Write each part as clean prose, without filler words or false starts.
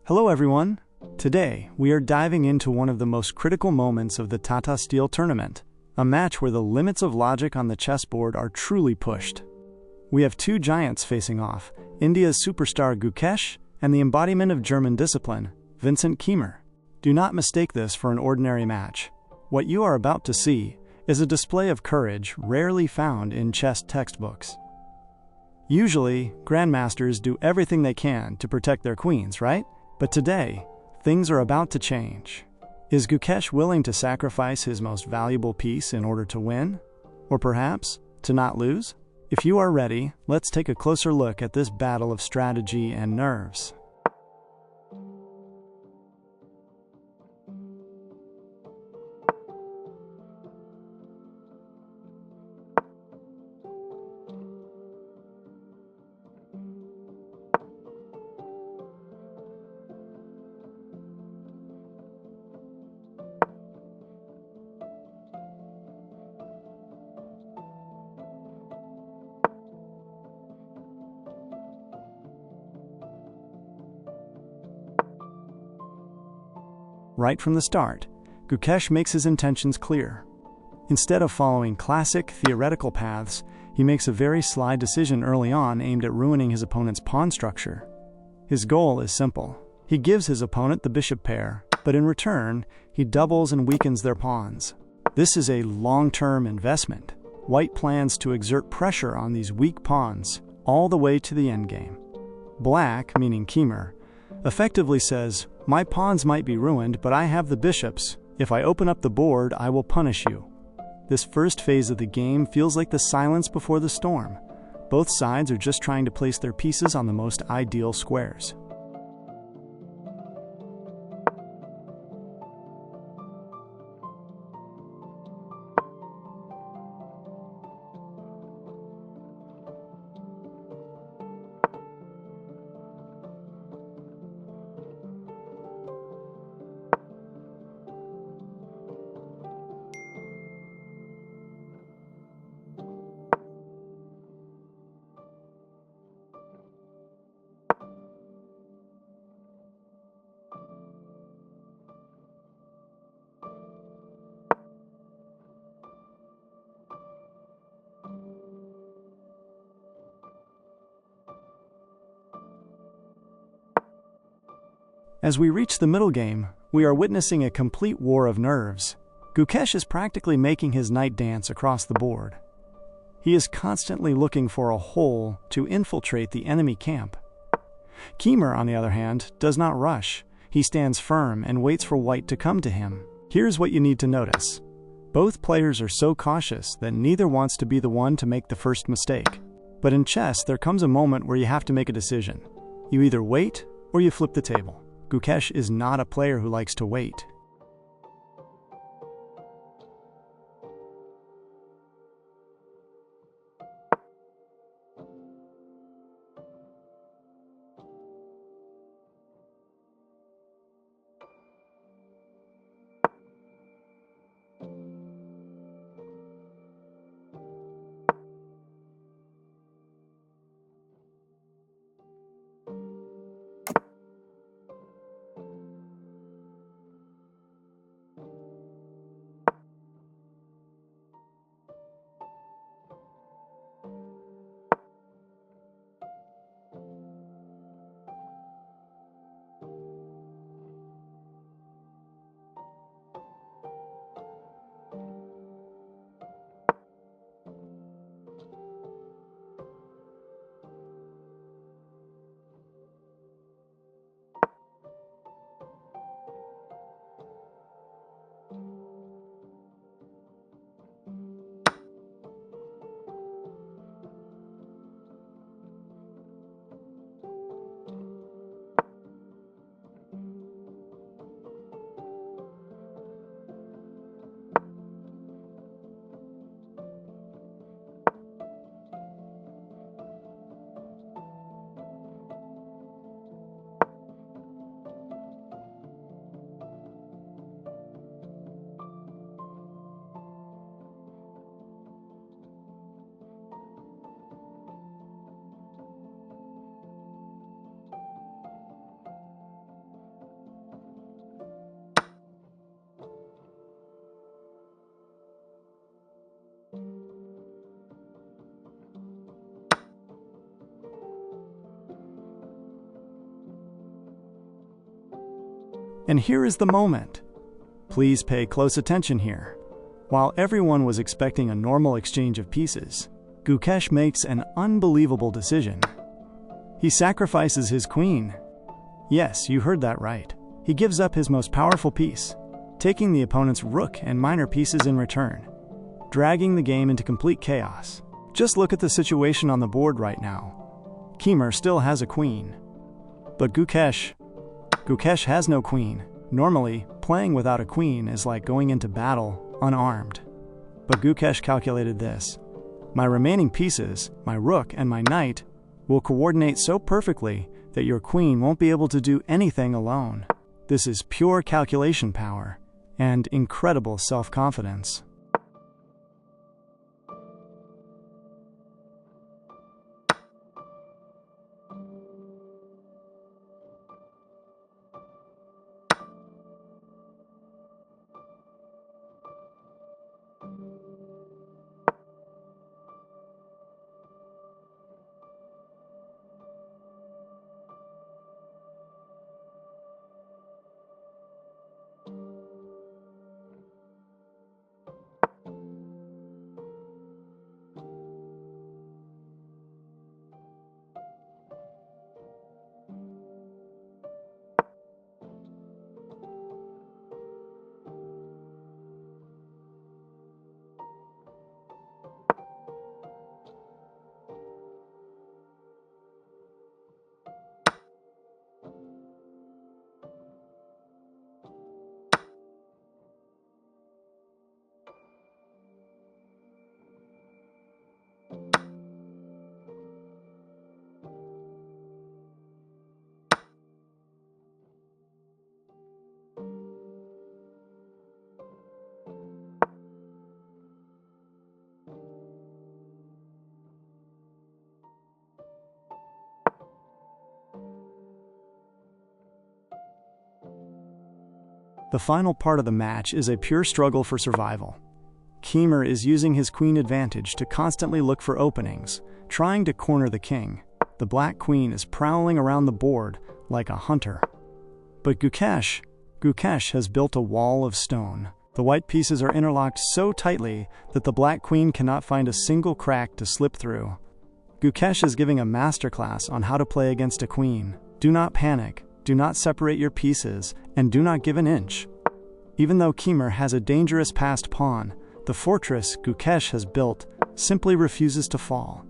Hello everyone! Today, we are diving into one of the most critical moments of the Tata Steel tournament, a match where the limits of logic on the chessboard are truly pushed. We have two giants facing off, India's superstar Gukesh and the embodiment of German discipline, Vincent Keymer. Do not mistake this for an ordinary match. What you are about to see is a display of courage rarely found in chess textbooks. Usually, grandmasters do everything they can to protect their queens, right? But today, things are about to change. Is Gukesh willing to sacrifice his most valuable piece in order to win? Or perhaps, to not lose? If you are ready, let's take a closer look at this battle of strategy and nerves. Right from the start, Gukesh makes his intentions clear. Instead of following classic theoretical paths, he makes a very sly decision early on aimed at ruining his opponent's pawn structure. His goal is simple. He gives his opponent the bishop pair, but in return, he doubles and weakens their pawns. This is a long-term investment. White plans to exert pressure on these weak pawns all the way to the endgame. Black, meaning Keymer, effectively says, "My pawns might be ruined, but I have the bishops. If I open up the board, I will punish you." This first phase of the game feels like the silence before the storm. Both sides are just trying to place their pieces on the most ideal squares. As we reach the middle game, we are witnessing a complete war of nerves. Gukesh is practically making his knight dance across the board. He is constantly looking for a hole to infiltrate the enemy camp. Keymer, on the other hand, does not rush. He stands firm and waits for white to come to him. Here's what you need to notice. Both players are so cautious that neither wants to be the one to make the first mistake. But in chess, there comes a moment where you have to make a decision. You either wait or you flip the table. Gukesh is not a player who likes to wait. And here is the moment. Please pay close attention here. While everyone was expecting a normal exchange of pieces, Gukesh makes an unbelievable decision. He sacrifices his queen. Yes, you heard that right. He gives up his most powerful piece, taking the opponent's rook and minor pieces in return, dragging the game into complete chaos. Just look at the situation on the board right now. Keymer still has a queen. But Gukesh has no queen. Normally, playing without a queen is like going into battle unarmed. But Gukesh calculated this. My remaining pieces, my rook and my knight, will coordinate so perfectly that your queen won't be able to do anything alone. This is pure calculation power and incredible self-confidence. The final part of the match is a pure struggle for survival. Keymer is using his queen advantage to constantly look for openings, trying to corner the king. The black queen is prowling around the board like a hunter. But Gukesh has built a wall of stone. The white pieces are interlocked so tightly that the black queen cannot find a single crack to slip through. Gukesh is giving a masterclass on how to play against a queen. Do not panic. Do not separate your pieces, and do not give an inch. Even though Keymer has a dangerous passed pawn, the fortress Gukesh has built simply refuses to fall.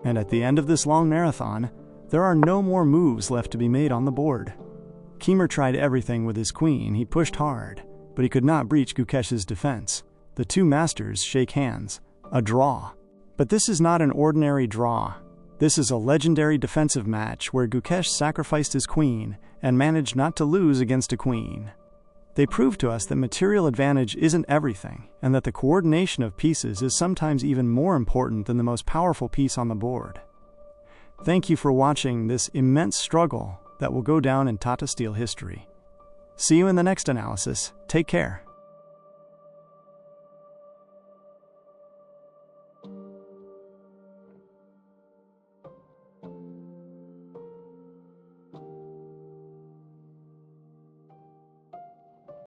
And at the end of this long marathon, there are no more moves left to be made on the board. Keymer tried everything with his queen. He pushed hard, but he could not breach Gukesh's defense. The two masters shake hands. A draw. But this is not an ordinary draw. This is a legendary defensive match where Gukesh sacrificed his queen and managed not to lose against a queen. They prove to us that material advantage isn't everything, and that the coordination of pieces is sometimes even more important than the most powerful piece on the board. Thank you for watching this immense struggle that will go down in Tata Steel history. See you in the next analysis. Take care.